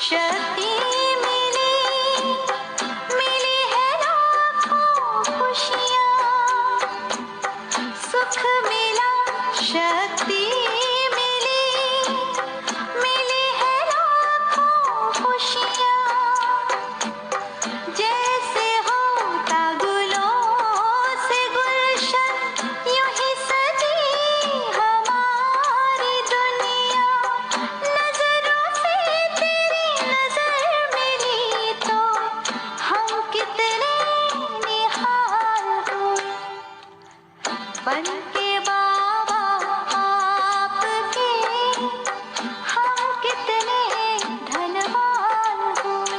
शक्ति मिली, मिली है लाखों खुशियाँ, सुख मिला, शक्ति मिली, मिली है लाखों खुशियाँ। जैसे होता गुलों से गुलशन, यूं ही सजी हमारी दुनिया। नजरों से तेरी नजर मिली तो हम कितने निहाल हुए, बन के बाबा आपके हम कितने धनवान हुए।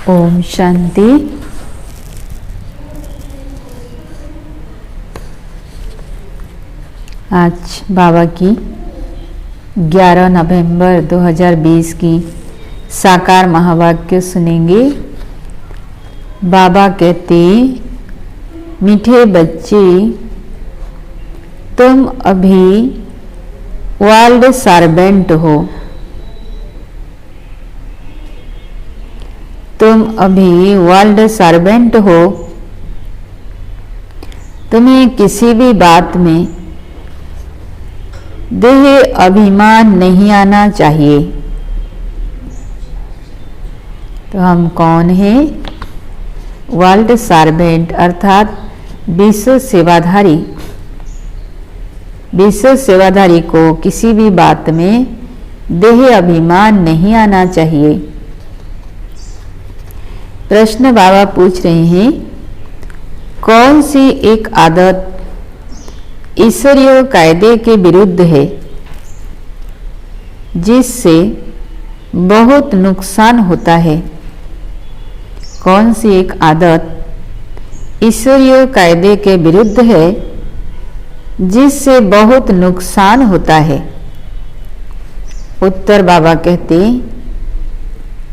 ओम शांति। आज बाबा की 11 नवंबर 2020 की साकार महावाक्य सुनेंगे। बाबा कहते, मीठे बच्चे, तुम अभी वर्ल्ड सर्वेंट हो। तुम अभी वर्ल्ड सर्वेंट हो। तुम्हें किसी भी बात में देह अभिमान नहीं आना चाहिए। तो हम कौन हैं? वर्ल्ड सर्वेंट अर्थात विश्व सेवाधारी। विश्व सेवाधारी को किसी भी बात में देह अभिमान नहीं आना चाहिए। प्रश्न बाबा पूछ रहे हैं, कौन सी एक आदत ईश्वरीय कायदे के विरुद्ध है जिससे बहुत नुकसान होता है? कौन सी एक आदत ईश्वरीय कायदे के विरुद्ध है जिससे बहुत नुकसान होता है? उत्तर बाबा कहते,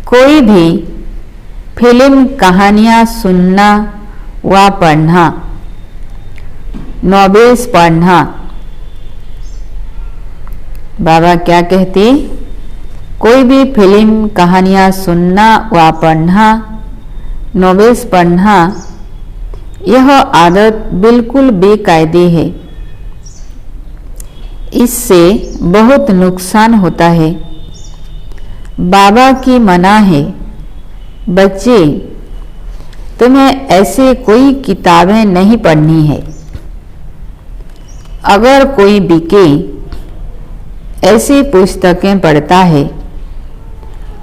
कोई भी फिल्म कहानियाँ सुनना व पढ़ना, नॉवेल्स पढ़ना। बाबा क्या कहते? कोई भी फिल्म कहानियाँ सुनना व पढ़ना, नॉवेल्स पढ़ना, यह आदत बिल्कुल बेकायदे है। इससे बहुत नुकसान होता है। बाबा की मना है, बच्चे, तुम्हें ऐसे कोई किताबें नहीं पढ़नी है। अगर कोई बीके ऐसी पुस्तकें पढ़ता है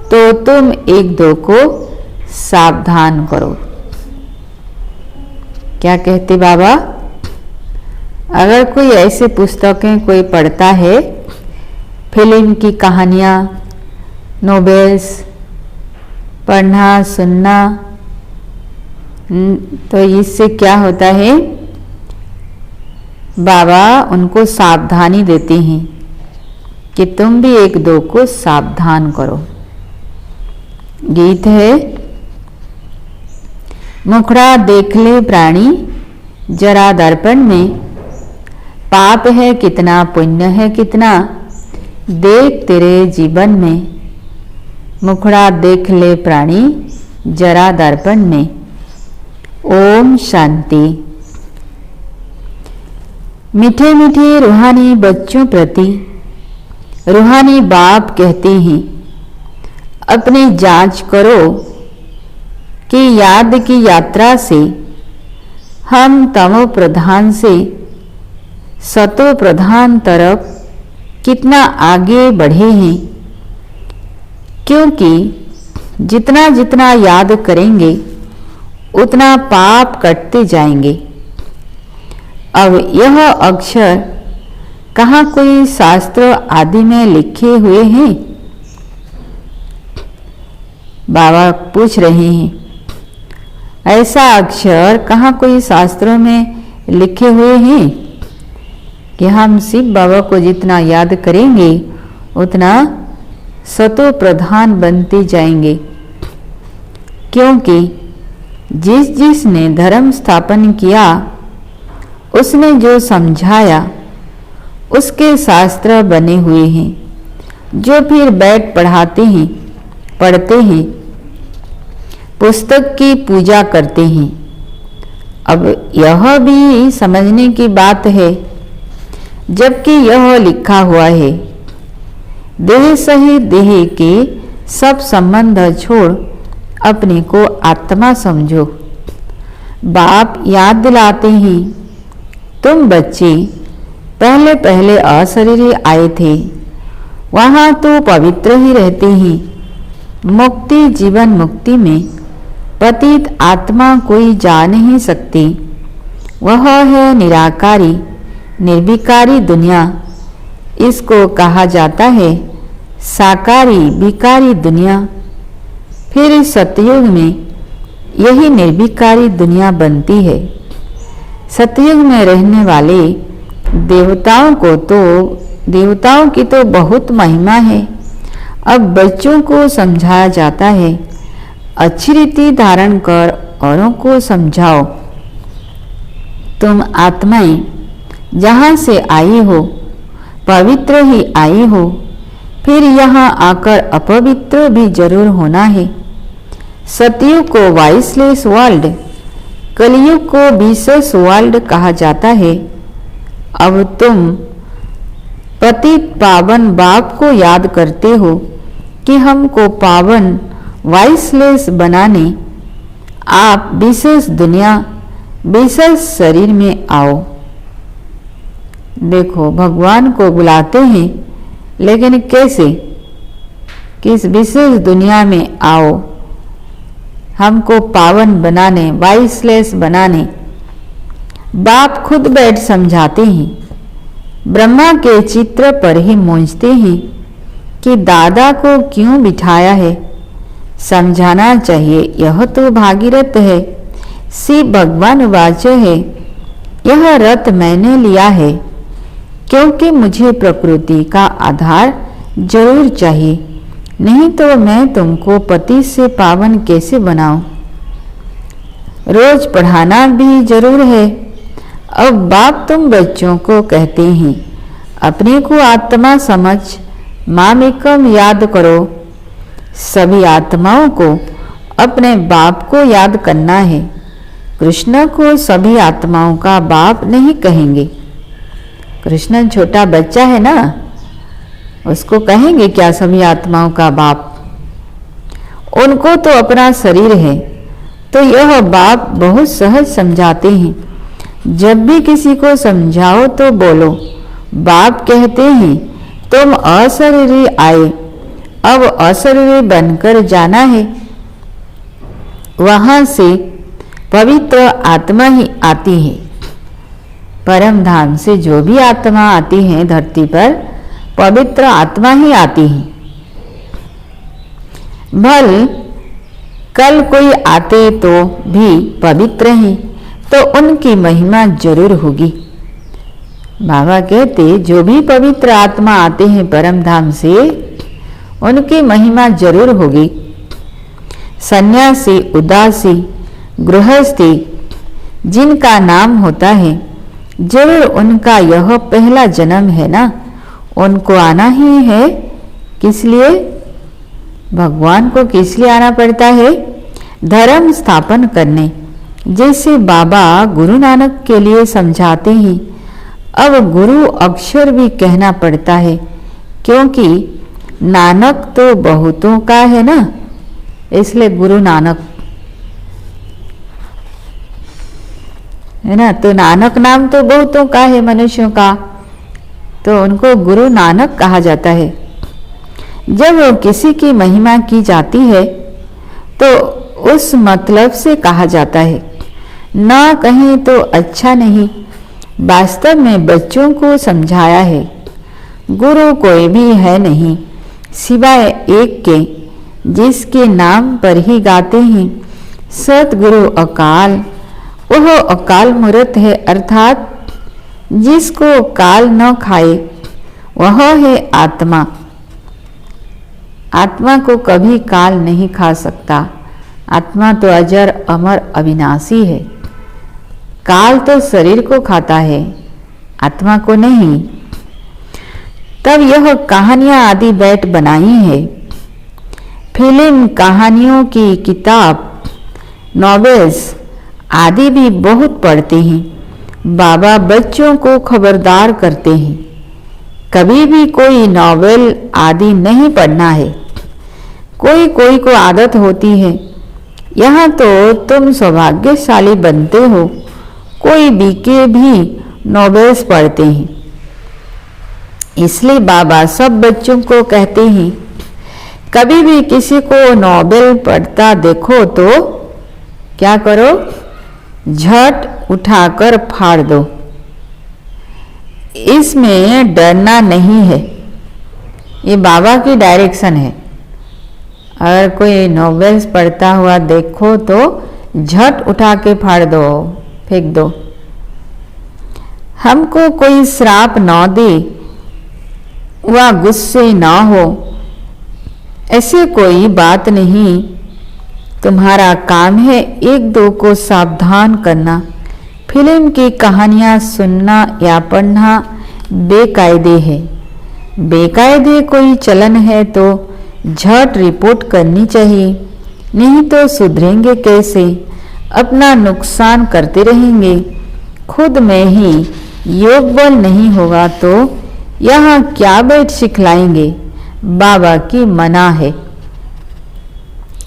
तो तुम एक दो को सावधान करो। क्या कहते बाबा? अगर कोई ऐसी पुस्तकें कोई पढ़ता है, फिल्म की कहानियाँ, नॉवेल्स पढ़ना सुनना, तो इससे क्या होता है? बाबा उनको सावधानी देते हैं कि तुम भी एक दो को सावधान करो। गीत है, मुखड़ा देख ले प्राणी जरा दर्पण में, पाप है कितना पुण्य है कितना, देख तेरे जीवन में। मुखड़ा देख ले प्राणी जरा दर्पण में। ओम शांति। मीठे मीठे रूहानी बच्चों प्रति रूहानी बाप कहते हैं, अपनी जांच करो कि याद की यात्रा से हम तमो प्रधान से सतो प्रधान तरफ कितना आगे बढ़े हैं। क्योंकि जितना जितना याद करेंगे उतना पाप कटते जाएंगे। अब यह अक्षर कहाँ कोई शास्त्र आदि में लिखे हुए हैं? बाबा पूछ रहे हैं, ऐसा अक्षर कहाँ कोई शास्त्रों में लिखे हुए हैं कि हम शिव बाबा को जितना याद करेंगे उतना सतो प्रधान बनते जाएंगे। क्योंकि जिसने धर्म स्थापन किया उसने जो समझाया उसके शास्त्र बने हुए हैं, जो फिर बैठ पढ़ाते हैं, पढ़ते हैं, पुस्तक की पूजा करते हैं। अब यह भी समझने की बात है, जबकि यह लिखा हुआ है, देह सहित देह के सब संबंध छोड़ अपने को आत्मा समझो। बाप याद दिलाते हैं, तुम बच्चे पहले पहले अशरीरी आए थे, वहाँ तो पवित्र ही रहते हैं। मुक्ति जीवन मुक्ति में पतित आत्मा कोई जा नहीं सकती। वह है निराकारी निर्विकारी दुनिया। इसको कहा जाता है साकारी विकारी दुनिया। फिर सतयुग में यही निर्विकारी दुनिया बनती है। सतयुग में रहने वाले देवताओं की तो बहुत महिमा है। अब बच्चों को समझाया जाता है, अच्छी रीति धारण कर औरों को समझाओ। तुम आत्माएं जहाँ से आई हो पवित्र ही आई हो, फिर यहाँ आकर अपवित्र भी जरूर होना है। सतयुग को वाइसलेस वर्ल्ड, कलयुग को विशेष वर्ल्ड कहा जाता है। अब तुम पतित पावन बाप को याद करते हो कि हमको पावन वाइसलेस बनाने आप विशेष दुनिया विशेष शरीर में आओ। देखो, भगवान को बुलाते हैं, लेकिन कैसे? किस विशेष दुनिया में आओ, हमको पावन बनाने, वाइसलेस बनाने। बाप खुद बैठ समझाते हैं, ब्रह्मा के चित्र पर ही मूंझते हैं कि दादा को क्यों बिठाया है। समझाना चाहिए, यह तो भागीरथ है। शिव भगवान वाच है, यह रथ मैंने लिया है, क्योंकि मुझे प्रकृति का आधार जरूर चाहिए, नहीं तो मैं तुमको पति से पावन कैसे बनाऊं। रोज पढ़ाना भी जरूर है। अब बाप तुम बच्चों को कहते हैं, अपने को आत्मा समझ मामेकम याद करो। सभी आत्माओं को अपने बाप को याद करना है। कृष्ण को सभी आत्माओं का बाप नहीं कहेंगे। कृष्ण छोटा बच्चा है ना, उसको कहेंगे क्या सभी आत्माओं का बाप? उनको तो अपना शरीर है, तो यह बाप बहुत सहज समझाते हैं। जब भी किसी को समझाओ तो बोलो, बाप कहते हैं तुम अशरीरी आए, अब अशरीरी बनकर जाना है। वहां से पवित्र आत्मा ही आती है। परम धाम से जो भी आत्मा आती है धरती पर, पवित्र आत्मा ही आती है। भल कल कोई आते तो भी पवित्र हैं, तो उनकी महिमा जरूर होगी। बाबा कहते जो भी पवित्र आत्मा आते हैं परम धाम से, उनकी महिमा जरूर होगी। सन्यासी, उदासी, गृहस्थी जिनका नाम होता है, जरूर उनका यह पहला जन्म है ना, उनको आना ही है। किस लिए? भगवान को किस लिए आना पड़ता है? धर्म स्थापन करने। जैसे बाबा गुरु नानक के लिए समझाते हैं, अब गुरु अक्षर भी कहना पड़ता है, क्योंकि नानक तो बहुतों का है ना, इसलिए गुरु नानक है ना। तो नानक नाम तो बहुतों का है मनुष्यों का, तो उनको गुरु नानक कहा जाता है। जब किसी की महिमा की जाती है तो उस मतलब से कहा जाता है, ना कहें तो अच्छा नहीं। वास्तव में बच्चों को समझाया है, गुरु कोई भी है नहीं सिवाय एक के, जिसके नाम पर ही गाते हैं सतगुरु अकाल वह अकाल मूर्त है, अर्थात जिसको काल न खाए वह है आत्मा। आत्मा को कभी काल नहीं खा सकता। आत्मा तो अजर अमर अविनाशी है। काल तो शरीर को खाता है, आत्मा को नहीं। तब यह कहानियां आदि बैठ बनाई है। फिल्म, कहानियों की किताब, नॉवेल्स आदि भी बहुत पढ़ते हैं। बाबा बच्चों को खबरदार करते हैं, कभी भी कोई नॉवेल आदि नहीं पढ़ना है। कोई कोई को आदत होती है, यहाँ तो तुम सौभाग्यशाली बनते हो, कोई बीके भी नॉवेल्स पढ़ते हैं। इसलिए बाबा सब बच्चों को कहते हैं, कभी भी किसी को नॉवेल पढ़ता देखो तो क्या करो, झट उठाकर फाड़ दो। इसमें डरना नहीं है, ये बाबा की डायरेक्शन है। अगर कोई नॉवेल्स पढ़ता हुआ देखो तो झट उठा के फाड़ दो, फेंक दो। हमको कोई श्राप न दे, वह गुस्से ना हो, ऐसे कोई बात नहीं। तुम्हारा काम है एक दो को सावधान करना। फिल्म की कहानियां सुनना या पढ़ना बेकायदे है। बेकायदे कोई चलन है तो झट रिपोर्ट करनी चाहिए, नहीं तो सुधरेंगे कैसे? अपना नुकसान करते रहेंगे। खुद में ही योग बल नहीं होगा तो यहाँ क्या बैठ सिखलाएंगे? बाबा की मना है।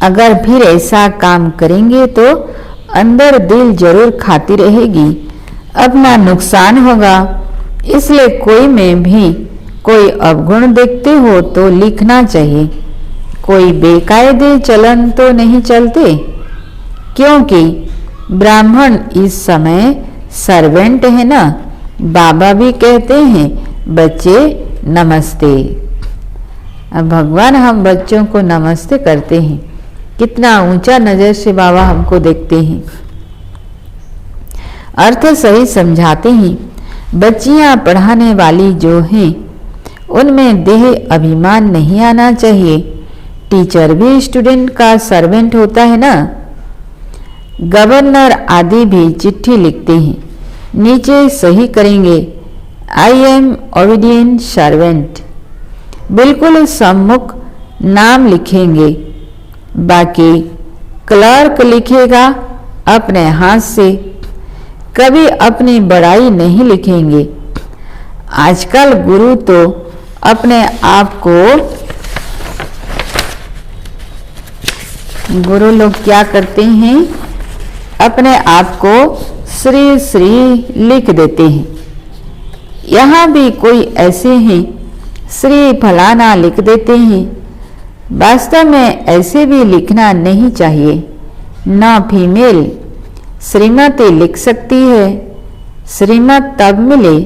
अगर फिर ऐसा काम करेंगे तो अंदर दिल जरूर खाती रहेगी, अपना नुकसान होगा। इसलिए कोई में भी कोई अवगुण देखते हो तो लिखना चाहिए। कोई बेकायदे चलन तो नहीं चलते, क्योंकि ब्राह्मण इस समय सर्वेंट है ना। बाबा भी कहते हैं, बच्चे नमस्ते। अब भगवान हम बच्चों को नमस्ते करते हैं, कितना ऊंचा नजर से बाबा हमको देखते हैं, अर्थ सही समझाते हैं। बच्चियां पढ़ाने वाली जो हैं उनमें देह अभिमान नहीं आना चाहिए। टीचर भी स्टूडेंट का सर्वेंट होता है ना। गवर्नर आदि भी चिट्ठी लिखते हैं, नीचे सही करेंगे, आई एम ओबीडिएंट सर्वेंट, बिल्कुल सम्मुख नाम लिखेंगे। बाकी क्लर्क लिखेगा अपने हाथ से, कभी अपनी बड़ाई नहीं लिखेंगे। आजकल गुरु तो अपने आप को, गुरु लोग क्या करते हैं, अपने आप को श्री श्री लिख देते हैं। यहाँ भी कोई ऐसे हैं श्री फलाना लिख देते हैं। वास्तव में ऐसे भी लिखना नहीं चाहिए। ना फीमेल श्रीमती लिख सकती है। श्रीमत तब मिले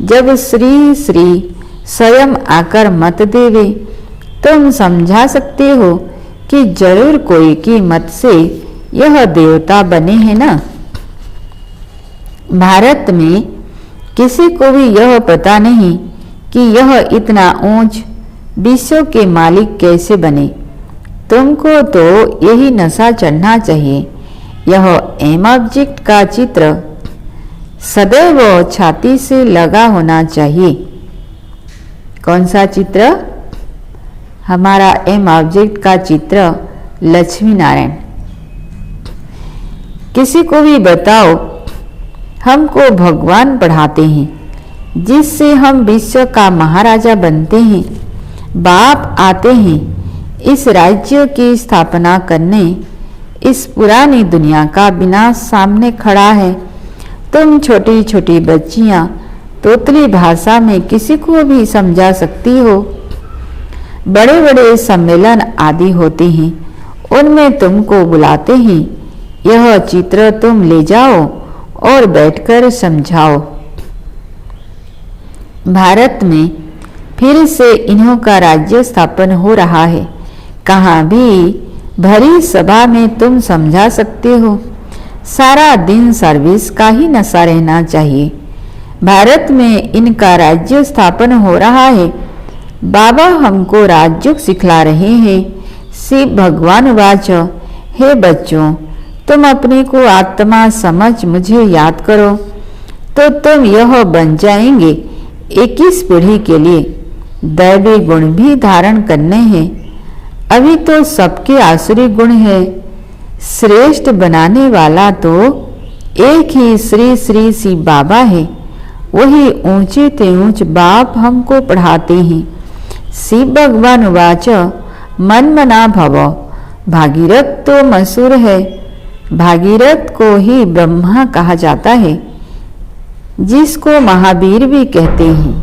जब श्री श्री स्वयं आकर मत देवे। तुम समझा सकते हो कि जरूर कोई की मत से यह देवता बने हैं ना। भारत में किसी को भी यह पता नहीं कि यह इतना ऊंच विश्व के मालिक कैसे बने। तुमको तो यही नशा चढ़ना चाहिए। यह एम ऑब्जेक्ट का चित्र सदैव छाती से लगा होना चाहिए। कौन सा चित्र? हमारा एम ऑब्जेक्ट का चित्र लक्ष्मी नारायण। किसी को भी बताओ हमको भगवान पढ़ाते हैं, जिससे हम विश्व का महाराजा बनते हैं। बाप आते हैं इस राज्य की स्थापना करने। इस पुरानी दुनिया का विनाश सामने खड़ा है। तुम छोटी छोटी बच्चियां तोतली भाषा में किसी को भी समझा सकती हो। बड़े बड़े सम्मेलन आदि होते हैं, उनमें तुमको बुलाते हैं। यह चित्र तुम ले जाओ और बैठकर समझाओ। भारत में फिर से इन्हों का राज्य स्थापन हो रहा है। कहाँ भी भरी सभा में तुम समझा सकते हो सारा दिन सर्विस का ही नशा रहना चाहिए। भारत में इनका राज्य स्थापन हो रहा है। बाबा हमको राजयोग सिखला रहे हैं। शिव भगवान वाच, हे बच्चों, तुम अपने को आत्मा समझ मुझे याद करो तो तुम यह बन जाएंगे। 21 पीढ़ी के लिए दैवी गुण भी धारण करने हैं। अभी तो सबके आसुरी गुण है। श्रेष्ठ बनाने वाला तो एक ही श्री श्री शिव बाबा है। वही ऊंचे ते ऊंच बाप हमको पढ़ाते हैं। शिव भगवान वाच, मन मना भव। भागीरथ तो मशहूर है। भागीरथ को ही ब्रह्मा कहा जाता है, जिसको महावीर भी कहते हैं।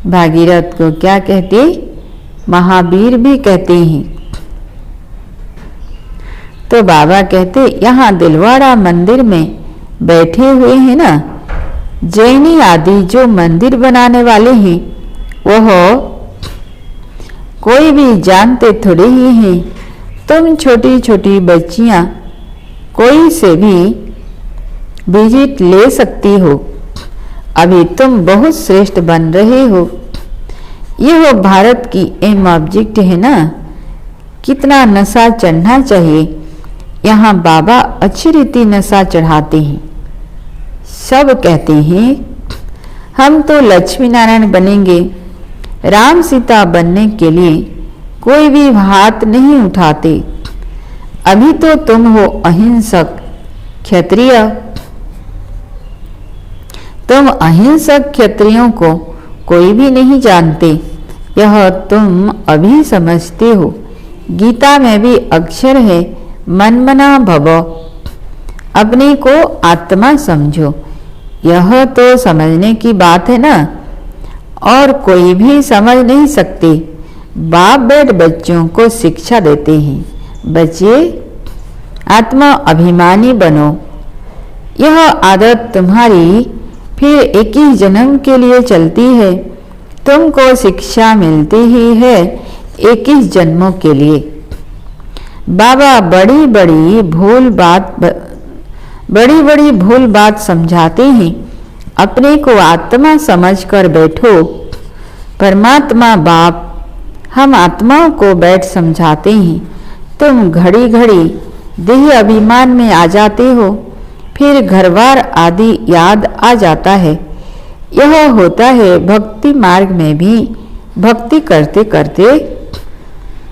भागीरथ को क्या कहते? महावीर भी कहते हैं। तो बाबा कहते, यहाँ दिलवाड़ा मंदिर में बैठे हुए हैं ना, जैनी आदि जो मंदिर बनाने वाले हैं, वह कोई भी जानते थोड़े ही हैं। तुम छोटी छोटी बच्चियां कोई से भी विजिट ले सकती हो। अभी तुम बहुत श्रेष्ठ बन रहे हो। यह भारत की एम ऑब्जेक्ट है ना। कितना नशा चढ़ना चाहिए। यहाँ बाबा अच्छी रीति नशा चढ़ाते हैं। सब कहते हैं हम तो लक्ष्मी नारायण बनेंगे। राम सीता बनने के लिए कोई भी हाथ नहीं उठाते। अभी तो तुम हो अहिंसक क्षत्रिय। तुम अहिंसक क्षत्रियों को कोई भी नहीं जानते। यह तुम अभी समझते हो। गीता में भी अक्षर है, मनमना भव। अपने को आत्मा समझो। यह तो समझने की बात है ना, और कोई भी समझ नहीं सकते। बाप बेट बच्चों को शिक्षा देते हैं, बच्चे आत्मा अभिमानी बनो। यह आदत तुम्हारी फिर 21 जन्म के लिए चलती है। तुमको शिक्षा मिलती ही है 21 जन्मों के लिए। बाबा बड़ी बड़ी भूल बात समझाते हैं। अपने को आत्मा समझकर बैठो। परमात्मा बाप हम आत्माओं को बैठ समझाते हैं। तुम घड़ी घड़ी देह अभिमान में आ जाते हो, फिर घरवार आदि याद आ जाता है। यह होता है भक्ति मार्ग में भी। भक्ति करते करते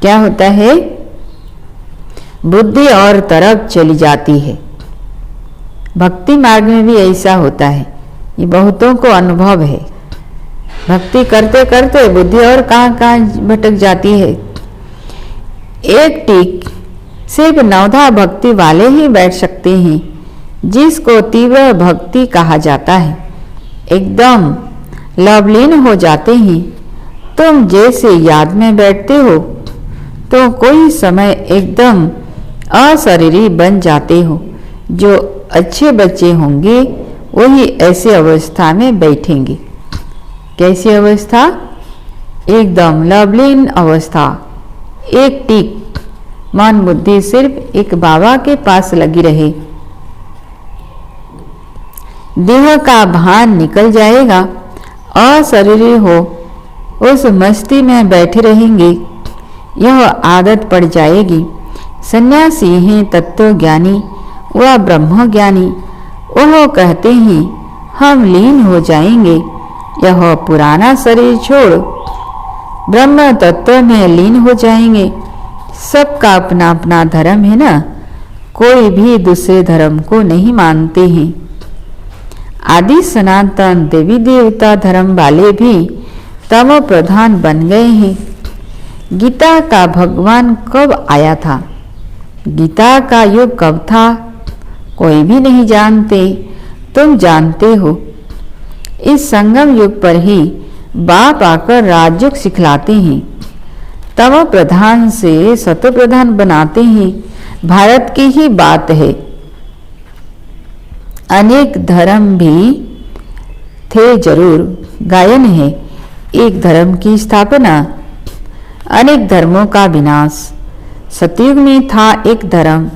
क्या होता है, बुद्धि और तरफ चली जाती है। भक्ति मार्ग में भी ऐसा होता है। ये बहुतों को अनुभव है। भक्ति करते करते बुद्धि और कहाँ भटक जाती है। एक टिक सिर्फ नवधा भक्ति वाले ही बैठ सकते हैं, जिसको तीव्र भक्ति कहा जाता है। एकदम लवलीन हो जाते हैं। तुम जैसे याद में बैठते हो तो कोई समय एकदम अशरीरी बन जाते हो। जो अच्छे बच्चे होंगे वही ऐसी अवस्था में बैठेंगे। कैसी अवस्था? एकदम लवलीन अवस्था। एक टिक मन बुद्धि सिर्फ एक बाबा के पास लगी रहे। देह का भान निकल जाएगा। अशरीरी हो उस मस्ती में बैठे रहेंगे। यह आदत पड़ जाएगी। सन्यासी हैं तत्व ज्ञानी व ब्रह्म ज्ञानी। वह कहते हैं हम लीन हो जाएंगे। यह पुराना शरीर छोड़ ब्रह्म तत्व में लीन हो जाएंगे। सबका अपना अपना धर्म है ना। कोई भी दूसरे धर्म को नहीं मानते हैं। आदि सनातन देवी देवता धर्म वाले भी तमो प्रधान बन गए हैं। गीता का भगवान कब आया था? गीता का युग कब था? कोई भी नहीं जानते। तुम जानते हो। इस संगम युग पर ही बाप आकर राजयोग सिखलाते हैं। तमो प्रधान से सतो प्रधान बनाते हैं। भारत की ही बात है। अनेक धर्म भी थे जरूर। गायन है एक धर्म की स्थापना, अनेक धर्मों का विनाश। सतयुग में था एक धर्म,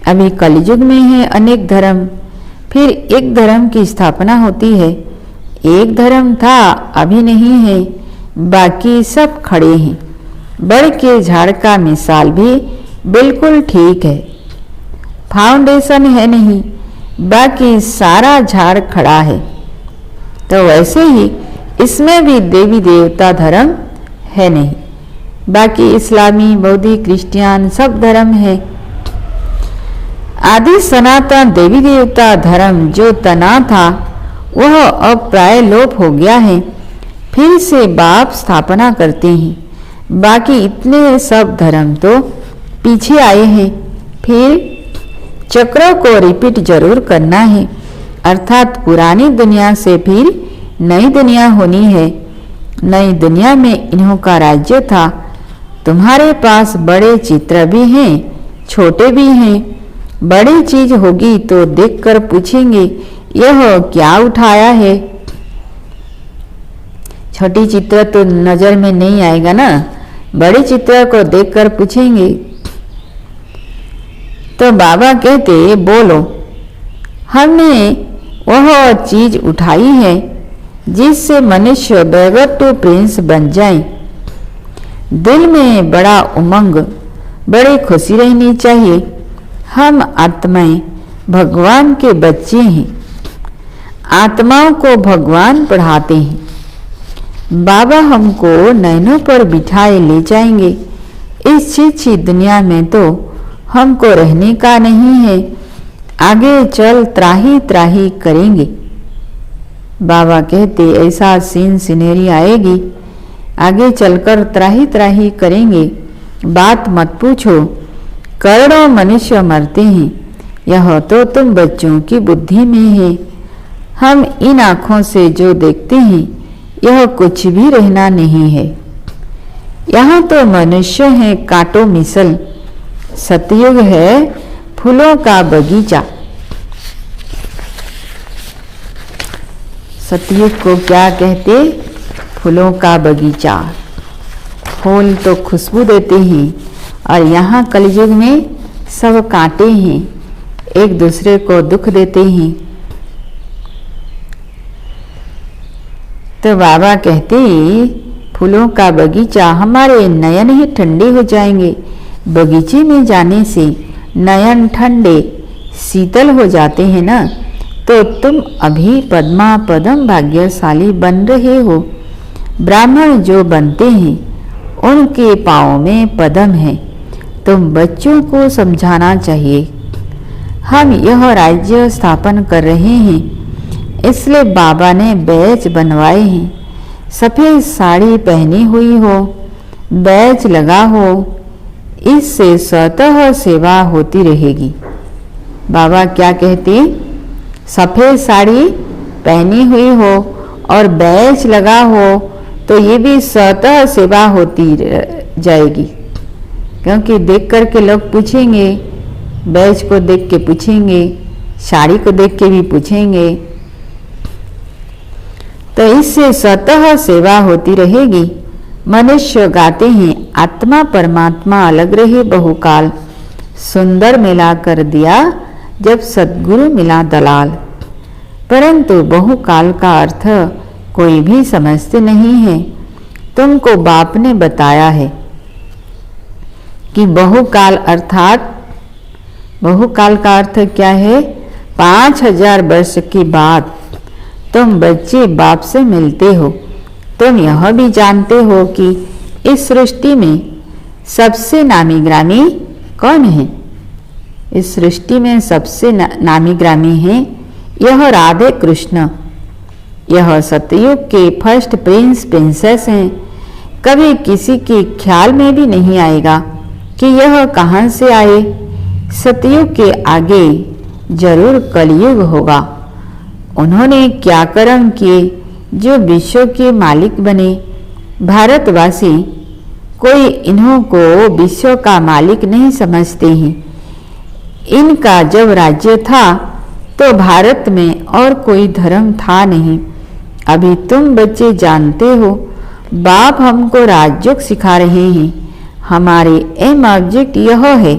अभी कलयुग में है अनेक धर्म। फिर एक धर्म की स्थापना होती है। एक धर्म था, अभी नहीं है, बाकी सब खड़े हैं। बड़ के झाड़ का मिसाल भी बिल्कुल ठीक है। फाउंडेशन है नहीं, बाकी सारा झाड़ खड़ा है। तो वैसे ही इसमें भी देवी देवता धर्म है नहीं, बाकी इस्लामी, बौद्धी, क्रिश्चियन सब धर्म है। आदि सनातन देवी देवता धर्म जो तना था वह अब प्राय लोप हो गया है। फिर से बाप स्थापना करते हैं। बाकी इतने सब धर्म तो पीछे आए हैं। फिर चक्र को रिपीट जरूर करना है, अर्थात पुरानी दुनिया से फिर नई दुनिया होनी है। नई दुनिया में इन्हों का राज्य था। तुम्हारे पास बड़े चित्र भी हैं, छोटे भी हैं। बड़ी चीज होगी तो देखकर पूछेंगे यह क्या उठाया है। छोटी चित्र तो नजर में नहीं आएगा ना, बड़े चित्र को देखकर पूछेंगे। तो बाबा कहते बोलो, हमने वह चीज उठाई है जिससे मनुष्य बैगर टू प्रिंस बन जाए। दिल में बड़ा उमंग, बड़ी खुशी रहनी चाहिए। हम आत्माएं भगवान के बच्चे हैं। आत्माओं को भगवान पढ़ाते हैं। बाबा हमको नैनों पर बिठाए ले जाएंगे। इस छिछी दुनिया में तो हमको रहने का नहीं है। आगे चल त्राही त्राही करेंगे। बाबा कहते ऐसा सीन सिनेरी आएगी, आगे चलकर त्राही त्राही करेंगे। बात मत पूछो, करोड़ों मनुष्य मरते हैं, यह तो तुम बच्चों की बुद्धि में है। हम इन आँखों से जो देखते हैं यह कुछ भी रहना नहीं है। यहाँ तो मनुष्य है कांटो मिसल। सतयुग है फूलों का बगीचा। सतयुग को क्या कहते? फूलों का बगीचा। फूल तो खुशबू देते हैं और यहाँ कलयुग में सब कांटे हैं, एक दूसरे को दुख देते हैं। तो बाबा कहते फूलों का बगीचा, हमारे नयन ही ठंडे हो जाएंगे। बगीचे में जाने से नयन ठंडे शीतल हो जाते हैं ना। तो तुम अभी पद्मा पदम भाग्यशाली बन रहे हो। ब्राह्मण जो बनते हैं उनके पाँव में पदम है। तुम बच्चों को समझाना चाहिए। हम यह राज्य स्थापन कर रहे हैं, इसलिए बाबा ने बैच बनवाए हैं। सफ़ेद साड़ी पहनी हुई हो, बैच लगा हो, इससे स्वतः सेवा होती रहेगी। बाबा क्या कहते? सफ़ेद साड़ी पहनी हुई हो और बैच लगा हो तो ये भी स्वतः सेवा होती जाएगी। क्योंकि देख कर के लोग पूछेंगे, बैच को देख के पूछेंगे, साड़ी को देख के भी पूछेंगे। तो इससे स्वतः सेवा होती रहेगी। मनुष्य गाते हैं आत्मा परमात्मा अलग रहे बहुकाल। सुंदर मिला कर दिया जब सद्गुरु मिला दलाल। परंतु बहुकाल का अर्थ कोई भी समझते नहीं है। तुमको बाप ने बताया है कि बहुकाल अर्थात बहुकाल का अर्थ क्या है? 5000 वर्ष के बाद तुम बच्चे बाप से मिलते हो। तुम यह भी जानते हो कि इस सृष्टि में सबसे नामी ग्रामी कौन है? इस सृष्टि में सबसे नामी ग्रामी है यह राधे कृष्ण। यह सतयुग के फर्स्ट प्रिंस प्रिंसेस हैं। कभी किसी के ख्याल में भी नहीं आएगा कि यह कहाँ से आए। सतयुग के आगे जरूर कलयुग होगा। उन्होंने क्या कर्म किए जो विश्व के मालिक बने। भारतवासी कोई इन्हों को विश्व का मालिक नहीं समझते हैं। इनका जब राज्य था तो भारत में और कोई धर्म था नहीं। अभी तुम बच्चे जानते हो, बाप हमको राजयोग सिखा रहे हैं। हमारे एम ऑब्जेक्ट यह है।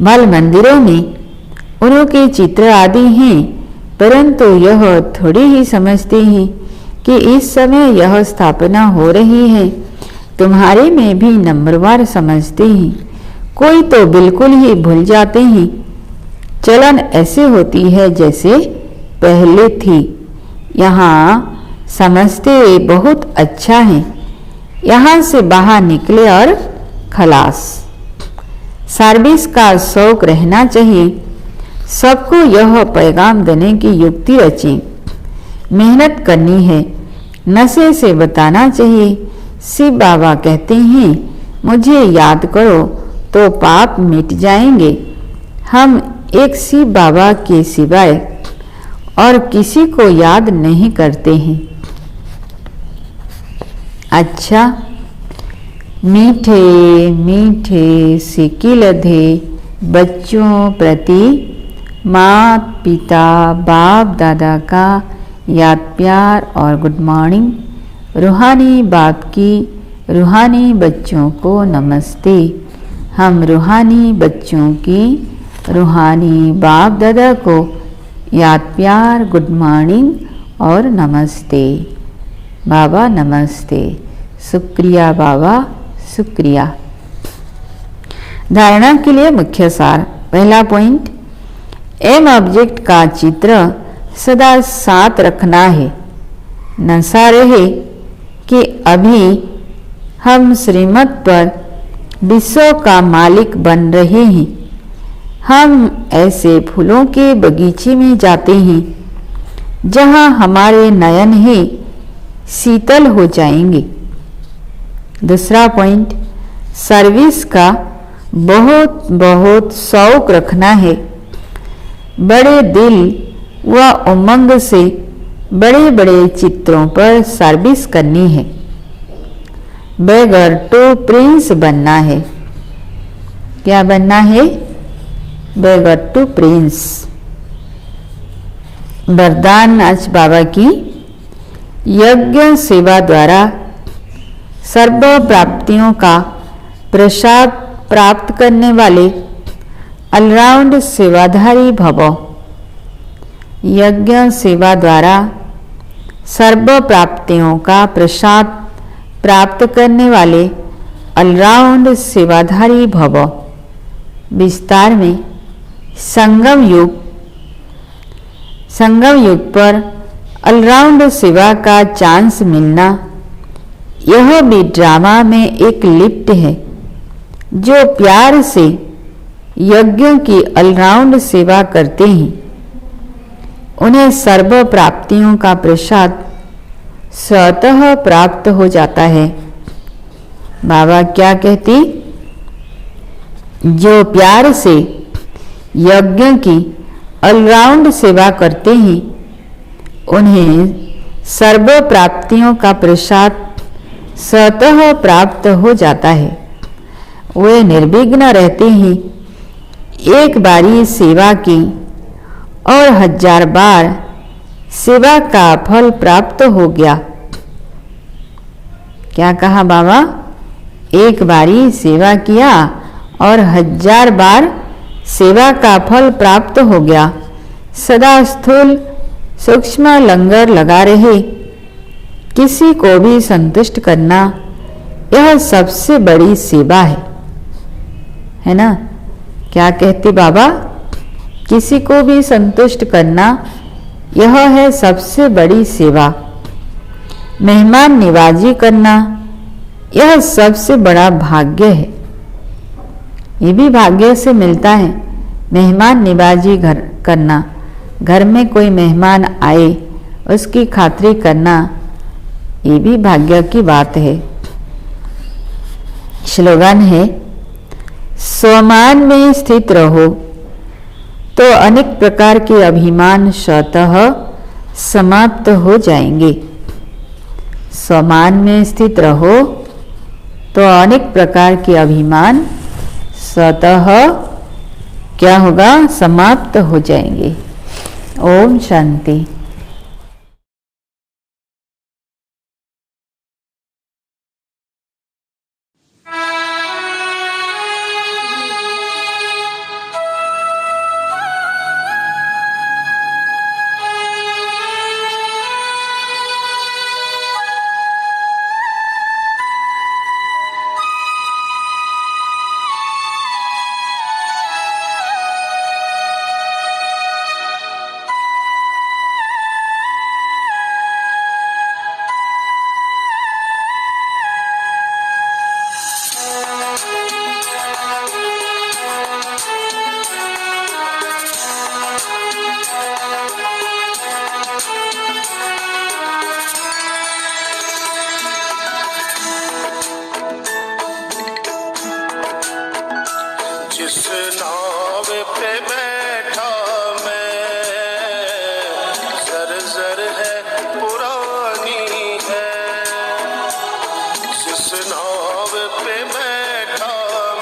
भल मंदिरों में उनके चित्र आदि हैं, परंतु यह थोड़ी ही समझते हैं कि इस समय यह स्थापना हो रही है। तुम्हारे में भी नंबरवार समझते हैं, कोई तो बिल्कुल ही भूल जाते हैं। चलन ऐसे होती है जैसे पहले थी। यहाँ समझते बहुत अच्छा है, यहाँ से बाहर निकले और खलास। सर्विस का शौक रहना चाहिए। सबको यह पैगाम देने की युक्ति रचें। मेहनत करनी है, नशे से बताना चाहिए। शिव बाबा कहते हैं, मुझे याद करो तो पाप मिट जाएंगे। हम एक शिव बाबा के सिवाय और किसी को याद नहीं करते हैं। अच्छा, मीठे मीठे सिक्के लधे बच्चों प्रति माता पिता बाप दादा का याद प्यार और गुड मॉर्निंग। रूहानी बाप की रूहानी बच्चों को नमस्ते। हम रूहानी बच्चों की रूहानी बाप दादा को याद प्यार गुड मॉर्निंग और नमस्ते। बाबा नमस्ते। शुक्रिया बाबा, शुक्रिया। धारणा के लिए मुख्य सार। पहला पॉइंट, एम ऑब्जेक्ट का चित्र सदा साथ रखना है। नशा रहे कि अभी हम श्रीमत पर विश्व का मालिक बन रहे हैं। हम ऐसे फूलों के बगीचे में जाते हैं जहाँ हमारे नयन ही शीतल हो जाएंगे। दूसरा पॉइंट, सर्विस का बहुत बहुत शौक रखना है। बड़े दिल व उमंग से बड़े बड़े चित्रों पर सर्विस करनी है। बेगर टू प्रिंस बनना है। क्या बनना है? बेगर टू प्रिंस। वरदान आज बाबा की, यज्ञ सेवा द्वारा सर्व प्राप्तियों का प्रसाद प्राप्त करने वाले ऑलराउंड सेवाधारी भव। यज्ञ सेवा द्वारा सर्व प्राप्तियों का प्रसाद प्राप्त करने वाले ऑलराउंड सेवाधारी भव। विस्तार में संगम युग पर ऑलराउंड सेवा का चांस मिलना, यह भी ड्रामा में एक लिफ्ट है। जो प्यार से यज्ञ की ऑलराउंड सेवा करते हैं, उन्हें सर्व प्राप्तियों का प्रसाद स्वतः प्राप्त हो जाता है। बाबा क्या कहती? जो प्यार से यज्ञ की ऑलराउंड सेवा करते हैं, उन्हें सर्व प्राप्तियों का प्रसाद स्वतः प्राप्त हो जाता है। वे निर्विघ्न रहते हैं। एक बारी सेवा की और 1000 बार सेवा का फल प्राप्त हो गया। क्या कहा बाबा? एक बारी सेवा किया और 1000 बार सेवा का फल प्राप्त हो गया। सदा स्थूल सूक्ष्म लंगर लगा रहे, किसी को भी संतुष्ट करना, यह सबसे बड़ी सेवा है ना? क्या कहते बाबा? किसी को भी संतुष्ट करना, यह है सबसे बड़ी सेवा। मेहमान निवाजी करना, यह सबसे बड़ा भाग्य है। ये भी भाग्य से मिलता है। मेहमान निवाजी करना, घर में कोई मेहमान आए उसकी खातिरी करना, ये भी भाग्य की बात है। स्लोगन है, स्वमान में स्थित रहो तो अनेक प्रकार के अभिमान स्वतः समाप्त हो जाएंगे। स्वमान में स्थित रहो तो अनेक प्रकार के अभिमान स्वतः क्या होगा? समाप्त हो जाएंगे। ओम शांति। जर है पुरानी है। जिस नाव पे बैठा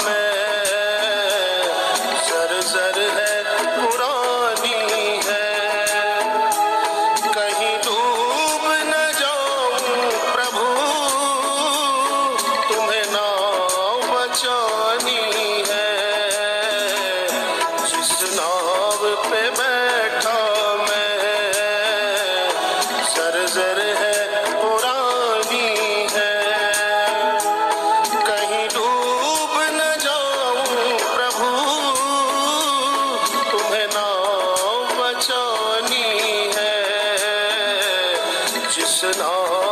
मैं जर जर है पुरानी है। कहीं डूब न जाऊं प्रभु तुम्हें नाव बचानी है। जिस नाव पे बैठा मैं जर जर है पुरानी है। कहीं डूब न जाऊं प्रभु तुम्हें नाव बचानी है। जिस नाव